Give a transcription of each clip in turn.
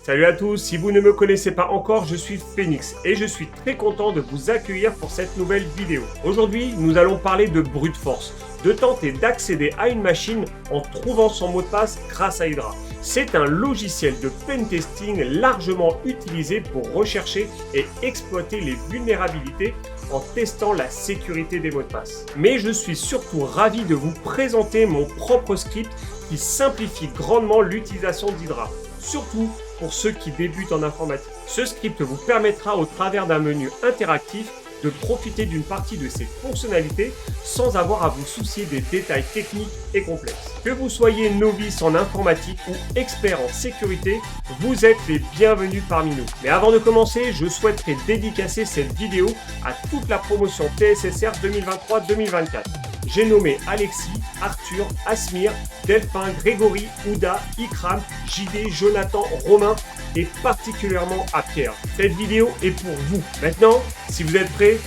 Salut à tous, si vous ne me connaissez pas encore, je suis Phoenix et je suis très content de vous accueillir pour cette nouvelle vidéo. Aujourd'hui, nous allons parler de brute force, de tenter d'accéder à une machine en trouvant son mot de passe grâce à Hydra. C'est un logiciel de pentesting largement utilisé pour rechercher et exploiter les vulnérabilités en testant la sécurité des mots de passe. Mais je suis surtout ravi de vous présenter mon propre script qui simplifie grandement l'utilisation d'Hydra, surtout pour ceux qui débutent en informatique. Ce script vous permettra au travers d'un menu interactif de profiter d'une partie de ses fonctionnalités sans avoir à vous soucier des détails techniques et complexes. Que vous soyez novice en informatique ou expert en sécurité, vous êtes les bienvenus parmi nous. Mais avant de commencer, je souhaiterais dédicacer cette vidéo à toute la promotion TSSR 2023-2024. J'ai nommé Alexis, Arthur, Asmir, Delphin, Grégory, Ouda, Ikram, JD, Jonathan, Romain et particulièrement à Pierre. Cette vidéo est pour vous. Maintenant, si vous êtes prêts,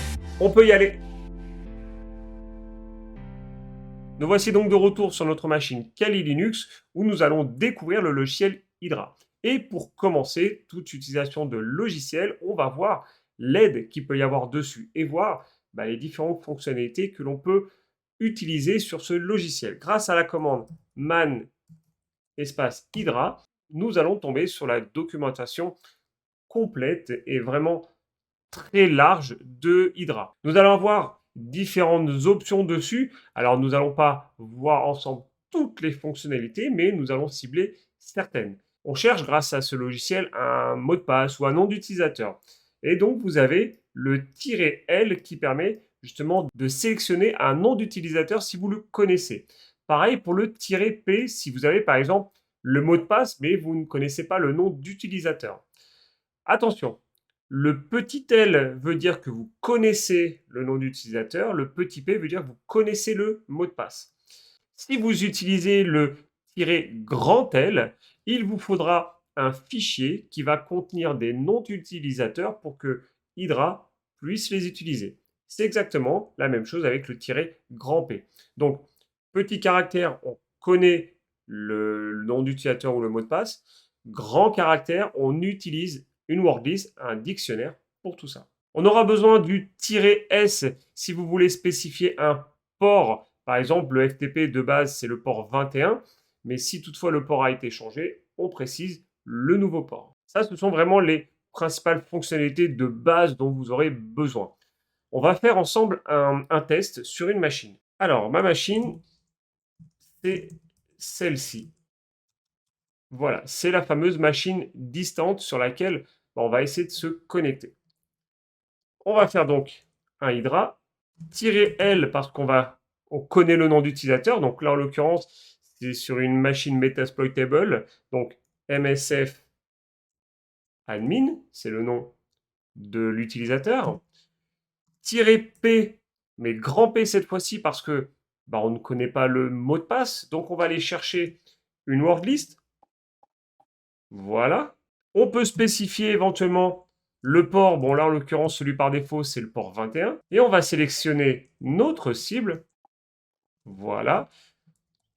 on peut y aller. Nous voici donc de retour sur notre machine Kali Linux où nous allons découvrir le logiciel Hydra. Et pour commencer toute utilisation de logiciel, on va voir l'aide qu'il peut y avoir dessus et voir les différentes fonctionnalités que l'on peut utiliser sur ce logiciel. Grâce à la commande man espace Hydra, nous allons tomber sur la documentation complète et vraiment très large de Hydra. Nous allons avoir différentes options dessus. Alors, nous n'allons pas voir ensemble toutes les fonctionnalités, mais nous allons cibler certaines. On cherche grâce à ce logiciel un mot de passe ou un nom d'utilisateur. Et donc, vous avez le "-L" qui permet justement de sélectionner un nom d'utilisateur si vous le connaissez. Pareil pour le "-P" si vous avez par exemple le mot de passe, mais vous ne connaissez pas le nom d'utilisateur. Attention, le petit "L" veut dire que vous connaissez le nom d'utilisateur, le petit "P" veut dire que vous connaissez le mot de passe. Si vous utilisez le "-L", il vous faudra un fichier qui va contenir des noms d'utilisateurs pour que Hydra puisse les utiliser. C'est exactement la même chose avec le "-P". Donc, petit caractère, on connaît le nom d'utilisateur ou le mot de passe. Grand caractère, on utilise une word list, un dictionnaire pour tout ça. On aura besoin du "-S si vous voulez spécifier un port. Par exemple, le FTP de base, c'est le port 21. Mais si toutefois le port a été changé, on précise le nouveau port. Ça, ce sont vraiment les principales fonctionnalités de base dont vous aurez besoin. On va faire ensemble un test sur une machine. Alors, ma machine, c'est celle-ci. Voilà, c'est la fameuse machine distante sur laquelle on va essayer de se connecter. On va faire donc un Hydra, "-L" parce on connaît le nom d'utilisateur. Donc là, en l'occurrence, c'est sur une machine Metasploitable. Donc MSF admin, c'est le nom de l'utilisateur. "-P, mais grand P cette fois-ci parce que on ne connaît pas le mot de passe. Donc on va aller chercher une word list. Voilà. On peut spécifier éventuellement le port. Bon, là, en l'occurrence, celui par défaut, c'est le port 21. Et on va sélectionner notre cible. Voilà.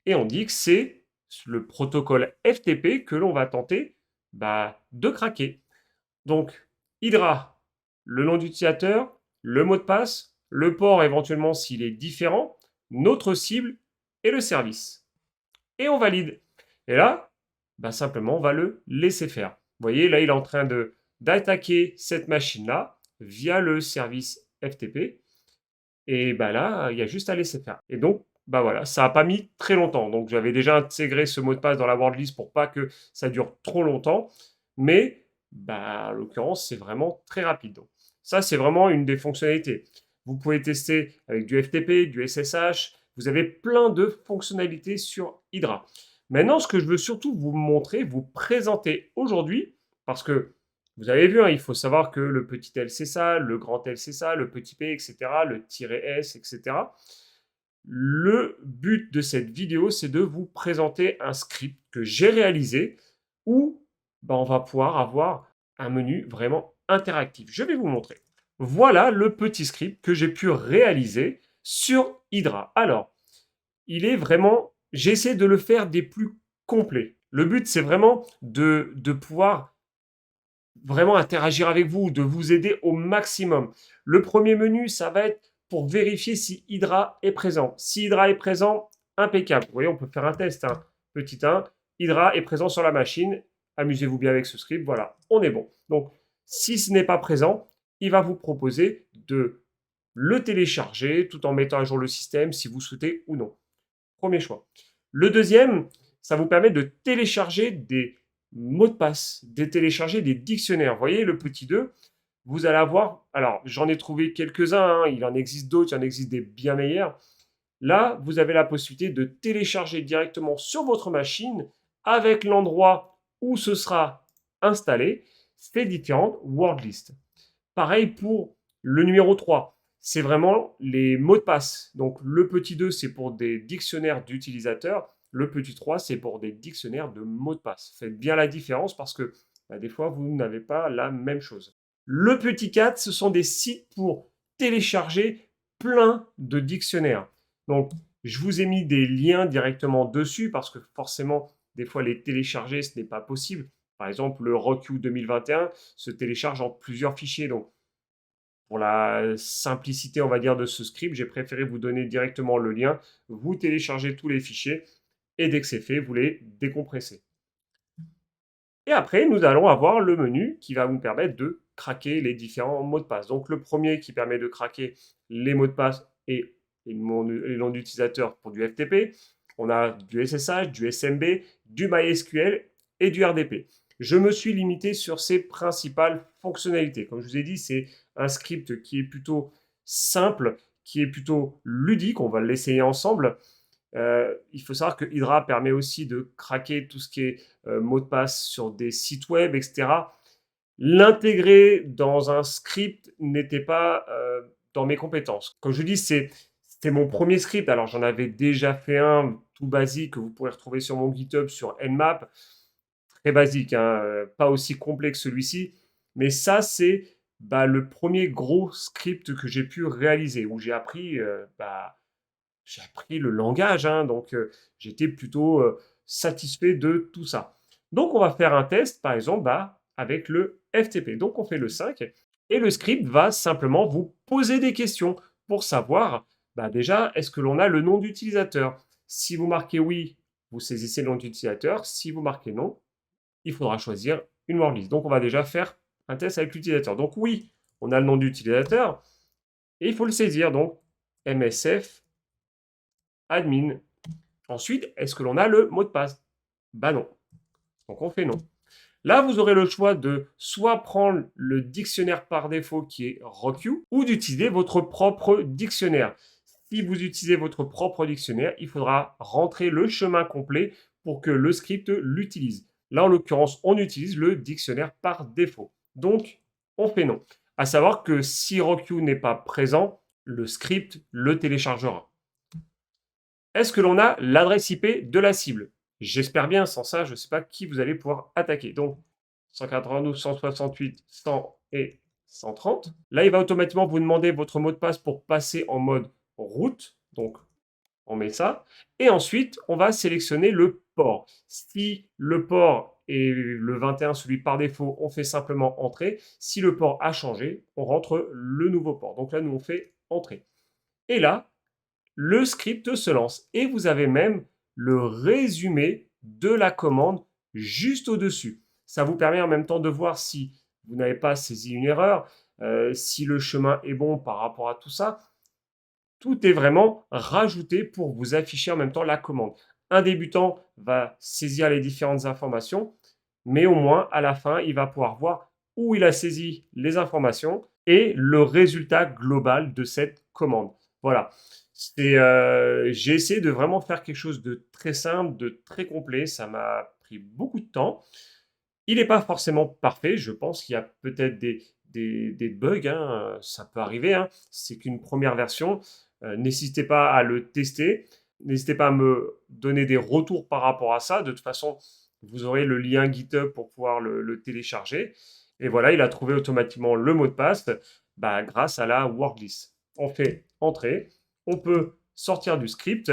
Et on dit que c'est le protocole FTP que l'on va tenter de craquer. Donc, Hydra, le nom d'utilisateur, le mot de passe, le port éventuellement s'il est différent, notre cible et le service. Et on valide. Et là, simplement, on va le laisser faire. Vous voyez, là, il est en train d'attaquer cette machine-là via le service FTP. Et là, il y a juste à laisser faire. Et donc, voilà, ça n'a pas mis très longtemps. Donc, j'avais déjà intégré ce mot de passe dans la word list pour pas que ça dure trop longtemps. Mais, en l'occurrence, c'est vraiment très rapide. Donc, ça, c'est vraiment une des fonctionnalités. Vous pouvez tester avec du FTP, du SSH. Vous avez plein de fonctionnalités sur Hydra. Maintenant, ce que je veux surtout vous montrer, vous présenter aujourd'hui, parce que vous avez vu, il faut savoir que le petit "L" c'est ça, le grand "L" c'est ça, le petit "P", etc., le "-S", etc. Le but de cette vidéo, c'est de vous présenter un script que j'ai réalisé où on va pouvoir avoir un menu vraiment interactif. Je vais vous montrer. Voilà le petit script que j'ai pu réaliser sur Hydra. Alors, il est vraiment... J'essaie de le faire des plus complets. Le but, c'est vraiment de pouvoir vraiment interagir avec vous, de vous aider au maximum. Le premier menu, ça va être pour vérifier si Hydra est présent. Si Hydra est présent, impeccable. Vous voyez, on peut faire un test. Hein. Petit 1, Hydra est présent sur la machine. Amusez-vous bien avec ce script. Voilà, on est bon. Donc, si ce n'est pas présent, il va vous proposer de le télécharger tout en mettant à jour le système si vous souhaitez ou non. Premier choix. Le deuxième, ça vous permet de télécharger des mots de passe, de télécharger des dictionnaires. Vous voyez le petit 2, vous allez avoir, alors j'en ai trouvé quelques-uns, hein, il en existe d'autres, il en existe des bien meilleurs. Là, vous avez la possibilité de télécharger directement sur votre machine avec l'endroit où ce sera installé ces différentes word lists. Pareil pour le numéro 3. C'est vraiment les mots de passe. Donc le petit 2, c'est pour des dictionnaires d'utilisateurs. Le petit 3, c'est pour des dictionnaires de mots de passe. Faites bien la différence parce que des fois, vous n'avez pas la même chose. Le petit 4, ce sont des sites pour télécharger plein de dictionnaires. Donc, je vous ai mis des liens directement dessus parce que forcément, des fois, les télécharger, ce n'est pas possible. Par exemple, le RockU 2021 se télécharge en plusieurs fichiers. Donc, pour la simplicité, on va dire, de ce script, j'ai préféré vous donner directement le lien. Vous téléchargez tous les fichiers et dès que c'est fait, vous les décompressez. Et après, nous allons avoir le menu qui va vous permettre de craquer les différents mots de passe. Donc, le premier qui permet de craquer les mots de passe et les noms d'utilisateurs pour du FTP. On a du SSH, du SMB, du MySQL et du RDP. Je me suis limité sur ces principales fonctionnalités. Comme je vous ai dit, c'est un script qui est plutôt simple, qui est plutôt ludique. On va l'essayer ensemble. Il faut savoir que Hydra permet aussi de craquer tout ce qui est mot de passe sur des sites web, etc. L'intégrer dans un script n'était pas dans mes compétences. Comme je dis, c'était mon premier script. Alors j'en avais déjà fait un tout basique que vous pourrez retrouver sur mon GitHub sur Nmap. Très basique, hein, pas aussi complet que celui-ci. Mais ça, c'est le premier gros script que j'ai pu réaliser, où j'ai appris le langage, hein, donc j'étais plutôt satisfait de tout ça. Donc on va faire un test, par exemple, avec le FTP. Donc on fait le 5 et le script va simplement vous poser des questions pour savoir déjà, est-ce que l'on a le nom d'utilisateur. Si vous marquez oui, vous saisissez le nom d'utilisateur. Si vous marquez non, il faudra choisir une wordlist. Donc on va déjà faire un test avec l'utilisateur. Donc oui, on a le nom d'utilisateur et il faut le saisir. Donc MSF admin. Ensuite, est-ce que l'on a le mot de passe? Non. Donc on fait non. Là, vous aurez le choix de soit prendre le dictionnaire par défaut qui est RockU ou d'utiliser votre propre dictionnaire. Si vous utilisez votre propre dictionnaire, il faudra rentrer le chemin complet pour que le script l'utilise. Là, en l'occurrence, on utilise le dictionnaire par défaut. Donc, on fait non. À savoir que si RockU n'est pas présent, le script le téléchargera. Est-ce que l'on a l'adresse IP de la cible? J'espère bien, sans ça, je ne sais pas qui vous allez pouvoir attaquer. Donc, 192, 168, 100 et 130. Là, il va automatiquement vous demander votre mot de passe pour passer en mode route. Donc, on met ça. Et ensuite, on va sélectionner le port. Si le port est le 21, celui par défaut, on fait simplement entrée. Si le port a changé, on rentre le nouveau port. Donc là, nous, on fait entrée. Et là, le script se lance et vous avez même le résumé de la commande juste au-dessus. Ça vous permet en même temps de voir si vous n'avez pas saisi une erreur, si le chemin est bon par rapport à tout ça. Tout est vraiment rajouté pour vous afficher en même temps la commande. Un débutant va saisir les différentes informations, mais au moins à la fin, il va pouvoir voir où il a saisi les informations et le résultat global de cette commande. Voilà. J'ai essayé de vraiment faire quelque chose de très simple, de très complet. Ça m'a pris beaucoup de temps. Il n'est pas forcément parfait. Je pense qu'il y a peut-être des bugs. Hein, ça peut arriver. Hein. C'est qu'une première version. N'hésitez pas à le tester. N'hésitez pas à me donner des retours par rapport à ça. De toute façon, vous aurez le lien GitHub pour pouvoir le télécharger. Et voilà, il a trouvé automatiquement le mot de passe grâce à la wordlist. On fait entrer. On peut sortir du script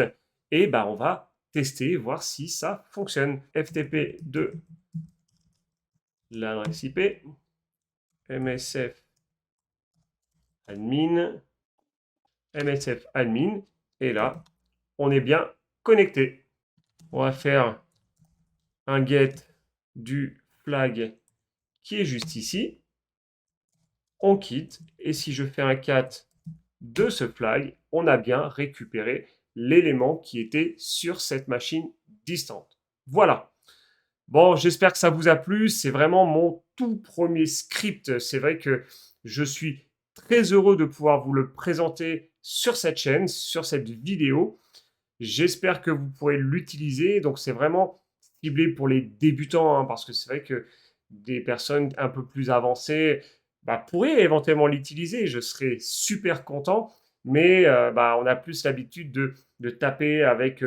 et on va tester, voir si ça fonctionne. FTP de l'adresse IP. MSF admin, MSF admin, et là, on est bien connecté. On va faire un get du flag qui est juste ici. On quitte, et si je fais un cat de ce flag, on a bien récupéré l'élément qui était sur cette machine distante. Voilà. Bon, j'espère que ça vous a plu. C'est vraiment mon tout premier script. C'est vrai que je suis très heureux de pouvoir vous le présenter sur cette chaîne, sur cette vidéo. J'espère que vous pourrez l'utiliser. Donc, c'est vraiment ciblé pour les débutants, hein, parce que c'est vrai que des personnes un peu plus avancées pourraient éventuellement l'utiliser. Je serais super content. Mais on a plus l'habitude de taper avec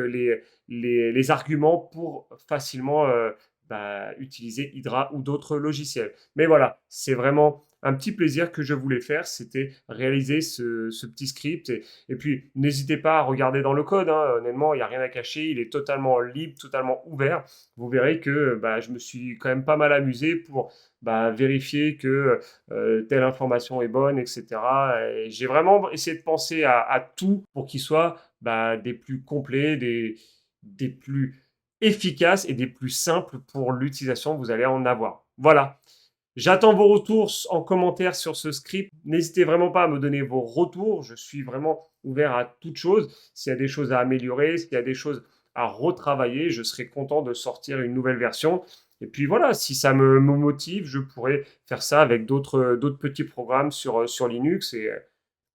les arguments pour facilement utiliser Hydra ou d'autres logiciels. Mais voilà, c'est vraiment un petit plaisir que je voulais faire, c'était réaliser ce petit script. Et puis, n'hésitez pas à regarder dans le code, hein. Honnêtement, il n'y a rien à cacher, il est totalement libre, totalement ouvert. Vous verrez que je me suis quand même pas mal amusé pour vérifier que telle information est bonne, etc. Et j'ai vraiment essayé de penser à tout pour qu'il soit des plus complets, des plus efficaces et des plus simples pour l'utilisation que vous allez en avoir. Voilà. J'attends vos retours en commentaire sur ce script. N'hésitez vraiment pas à me donner vos retours. Je suis vraiment ouvert à toute chose. S'il y a des choses à améliorer, s'il y a des choses à retravailler, je serai content de sortir une nouvelle version. Et puis voilà, si ça me motive, je pourrais faire ça avec d'autres petits programmes sur Linux.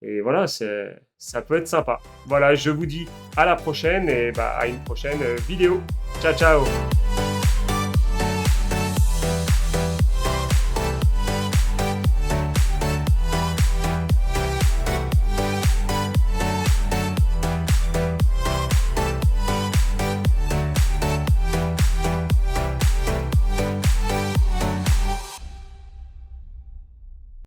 Et voilà, ça peut être sympa. Voilà, je vous dis à la prochaine et à une prochaine vidéo. Ciao, ciao!